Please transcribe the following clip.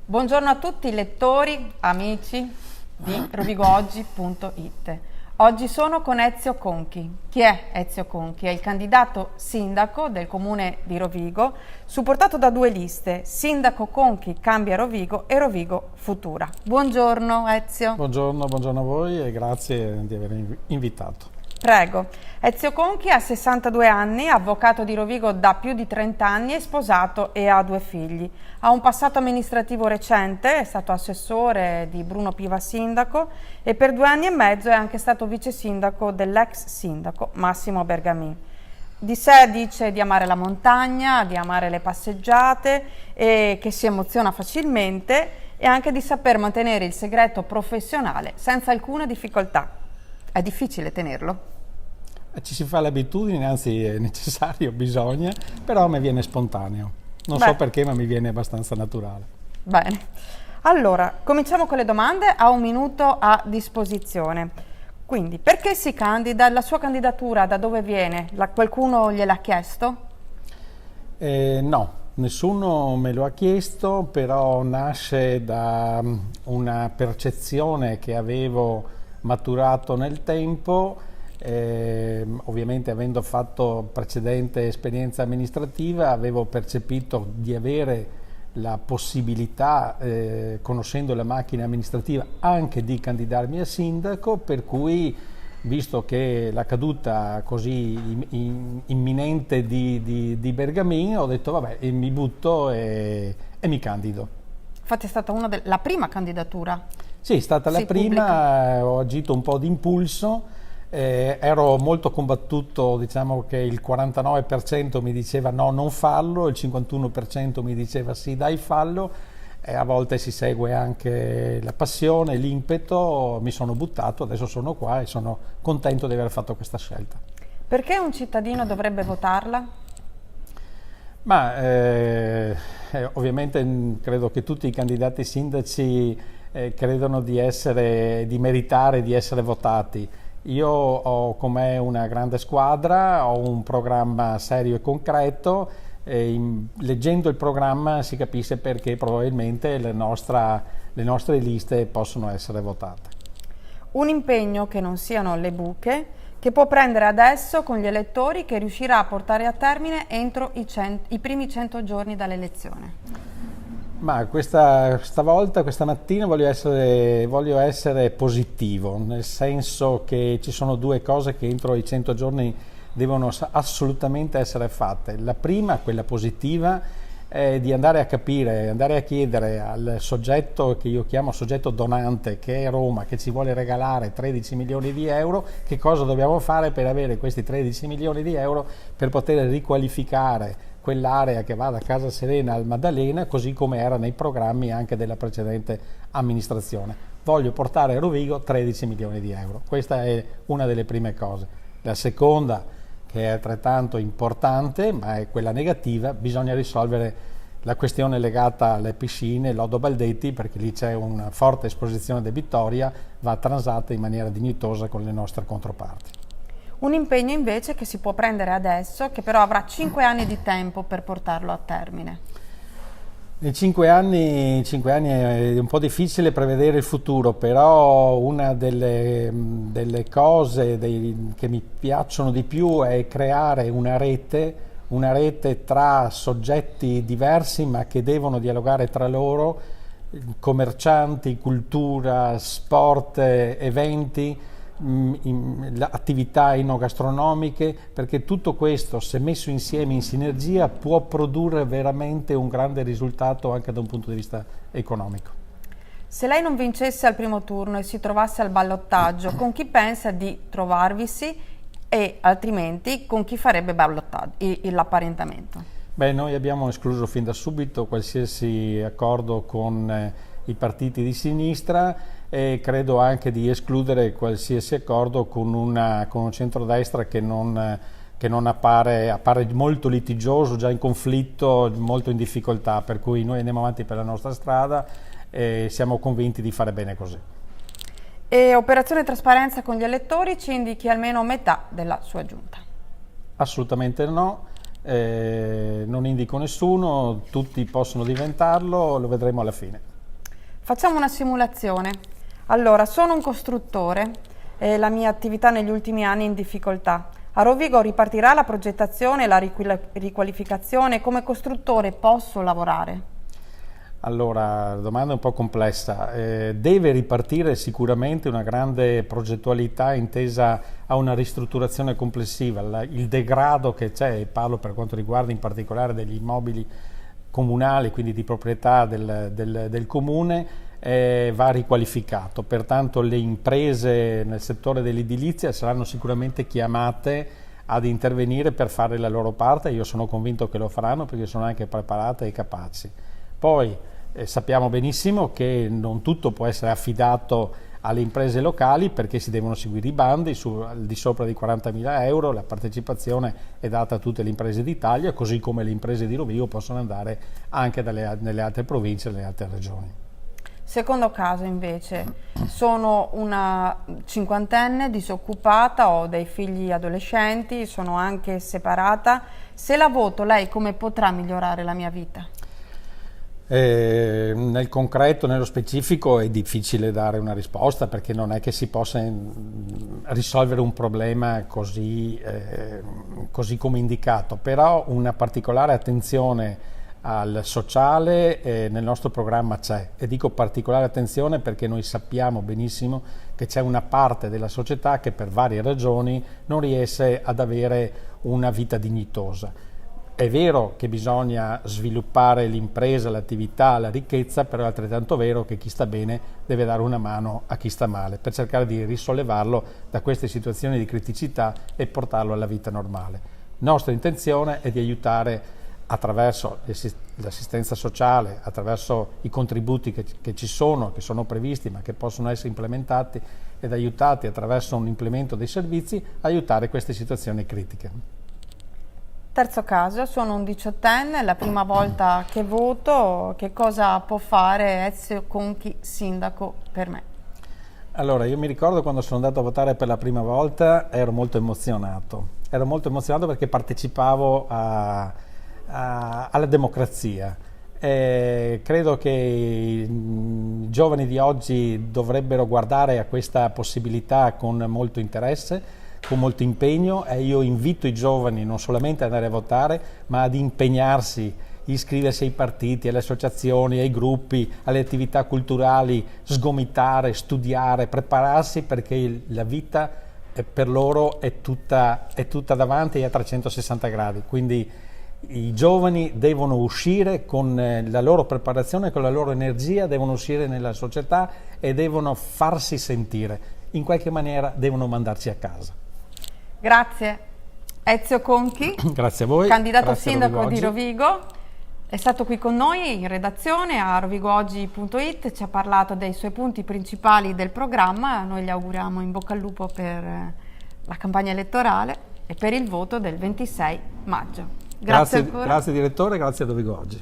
Buongiorno a tutti lettori, amici di rovigooggi.it. Oggi sono con Ezio Conchi. Chi è Ezio Conchi? È il candidato sindaco del comune di Rovigo, supportato da due liste, Sindaco Conchi Cambia Rovigo e Rovigo Futura. Buongiorno Ezio. Buongiorno a voi e grazie di avermi invitato. Prego. Ezio Conchi ha 62 anni, avvocato di Rovigo da più di 30 anni, è sposato e ha due figli. Ha un passato amministrativo recente, è stato assessore di Bruno Piva sindaco e per 2 anni e mezzo è anche stato vice sindaco dell'ex sindaco Massimo Bergamini. Di sé dice di amare la montagna, di amare le passeggiate e che si emoziona facilmente e anche di saper mantenere il segreto professionale senza alcuna difficoltà. È difficile tenerlo? Ci si fa l'abitudine, anzi è necessario, bisogna, però a me viene spontaneo. Non Beh. so perché, ma mi viene abbastanza naturale. Bene. Allora, cominciamo con le domande. Ha 1 minuto a disposizione. Quindi, perché si candida? La sua candidatura da dove viene? Qualcuno gliel'ha chiesto? No, nessuno me lo ha chiesto, però nasce da una percezione che avevo maturato nel tempo. Ovviamente avendo fatto precedente esperienza amministrativa avevo percepito di avere la possibilità, conoscendo la macchina amministrativa, anche di candidarmi a sindaco, per cui visto che la caduta così imminente di Bergamini, ho detto vabbè, mi butto e mi candido. Infatti è stata la prima candidatura. Sì, è stata la prima, pubblica. Ho agito un po' d'impulso. Ero molto combattuto, diciamo che il 49% mi diceva no, non fallo, il 51% mi diceva sì, dai, fallo, e a volte si segue anche la passione, l'impeto. Mi sono buttato, adesso sono qua e sono contento di aver fatto questa scelta. Perché un cittadino dovrebbe votarla? Ma ovviamente credo che tutti i candidati sindaci credono di meritare di essere votati. Io ho con me una grande squadra, ho un programma serio e concreto, leggendo il programma si capisce perché probabilmente le nostre liste possono essere votate. Un impegno che non siano le buche, che può prendere adesso con gli elettori, che riuscirà a portare a termine entro i primi 100 giorni dall'elezione. Ma questa mattina voglio essere positivo, nel senso che ci sono due cose che entro i 100 giorni devono assolutamente essere fatte. La prima, quella positiva, è di andare a capire, andare a chiedere al soggetto che io chiamo soggetto donante, che è Roma, che ci vuole regalare 13 milioni di euro, che cosa dobbiamo fare per avere questi 13 milioni di euro per poter riqualificare quell'area che va da Casa Serena al Maddalena, così come era nei programmi anche della precedente amministrazione. Voglio portare a Rovigo 13 milioni di euro. Questa è una delle prime cose. La seconda, che è altrettanto importante, ma è quella negativa, bisogna risolvere la questione legata alle piscine, Lodo Baldetti, perché lì c'è una forte esposizione debitoria, va transata in maniera dignitosa con le nostre controparti. Un impegno invece che si può prendere adesso, che però avrà 5 anni di tempo per portarlo a termine. Nei 5 anni è un po' difficile prevedere il futuro, però una delle cose che mi piacciono di più è creare una rete tra soggetti diversi ma che devono dialogare tra loro, commercianti, cultura, sport, eventi, attività enogastronomiche, perché tutto questo, se messo insieme in sinergia, può produrre veramente un grande risultato anche da un punto di vista economico. Se lei non vincesse al primo turno e si trovasse al ballottaggio, con chi pensa di trovarvisi e altrimenti con chi farebbe l'apparentamento? Beh, noi abbiamo escluso fin da subito qualsiasi accordo con i partiti di sinistra e credo anche di escludere qualsiasi accordo con un centrodestra che non appare molto litigioso, già in conflitto, molto in difficoltà, per cui noi andiamo avanti per la nostra strada e siamo convinti di fare bene così. E operazione trasparenza con gli elettori, ci indichi almeno metà della sua giunta? Assolutamente no, non indico nessuno, tutti possono diventarlo, lo vedremo alla fine. Facciamo una simulazione. Allora, sono un costruttore e la mia attività negli ultimi anni è in difficoltà. A Rovigo ripartirà la progettazione e la riqualificazione. Come costruttore posso lavorare? Allora, la domanda è un po' complessa. Deve ripartire sicuramente una grande progettualità intesa a una ristrutturazione complessiva. Il degrado che c'è, e parlo per quanto riguarda in particolare degli immobili comunali, quindi di proprietà del comune, va riqualificato. Pertanto le imprese nel settore dell'edilizia saranno sicuramente chiamate ad intervenire per fare la loro parte. Io sono convinto che lo faranno perché sono anche preparate e capaci. Poi sappiamo benissimo che non tutto può essere affidato alle imprese locali perché si devono seguire i bandi, al di sopra di 40.000 euro la partecipazione è data a tutte le imprese d'Italia, così come le imprese di Rovigo possono andare anche nelle altre province e nelle altre regioni. Secondo caso invece, sono una cinquantenne disoccupata, ho dei figli adolescenti, sono anche separata. Se la voto, lei come potrà migliorare la mia vita? Nel concreto, nello specifico, è difficile dare una risposta perché non è che si possa risolvere un problema così come indicato, però una particolare attenzione al sociale nel nostro programma c'è, e dico particolare attenzione perché noi sappiamo benissimo che c'è una parte della società che per varie ragioni non riesce ad avere una vita dignitosa. È vero che bisogna sviluppare l'impresa, l'attività, la ricchezza, però è altrettanto vero che chi sta bene deve dare una mano a chi sta male per cercare di risollevarlo da queste situazioni di criticità e portarlo alla vita normale. Nostra intenzione è di aiutare attraverso l'assistenza sociale, attraverso i contributi che ci sono, che sono previsti ma che possono essere implementati ed aiutati attraverso un implemento dei servizi, aiutare queste situazioni critiche. Terzo caso, sono un diciottenne, è la prima volta che voto, che cosa può fare Ezio Conchi sindaco per me? Allora, io mi ricordo quando sono andato a votare per la prima volta ero molto emozionato perché partecipavo alla democrazia. Credo che i giovani di oggi dovrebbero guardare a questa possibilità con molto interesse, con molto impegno, e io invito i giovani non solamente ad andare a votare ma ad impegnarsi, iscriversi ai partiti, alle associazioni, ai gruppi, alle attività culturali, sgomitare, studiare, prepararsi, perché la vita per loro è tutta davanti e a 360 gradi, quindi i giovani devono uscire con la loro preparazione, con la loro energia, devono uscire nella società e devono farsi sentire, in qualche maniera devono mandarci a casa. Grazie. Ezio Conchi, grazie a voi, candidato sindaco di Rovigo, è stato qui con noi in redazione a rovigooggi.it, ci ha parlato dei suoi punti principali del programma. Noi gli auguriamo in bocca al lupo per la campagna elettorale e per il voto del 26 maggio. Grazie ancora. Grazie direttore, grazie a Rovigo Oggi.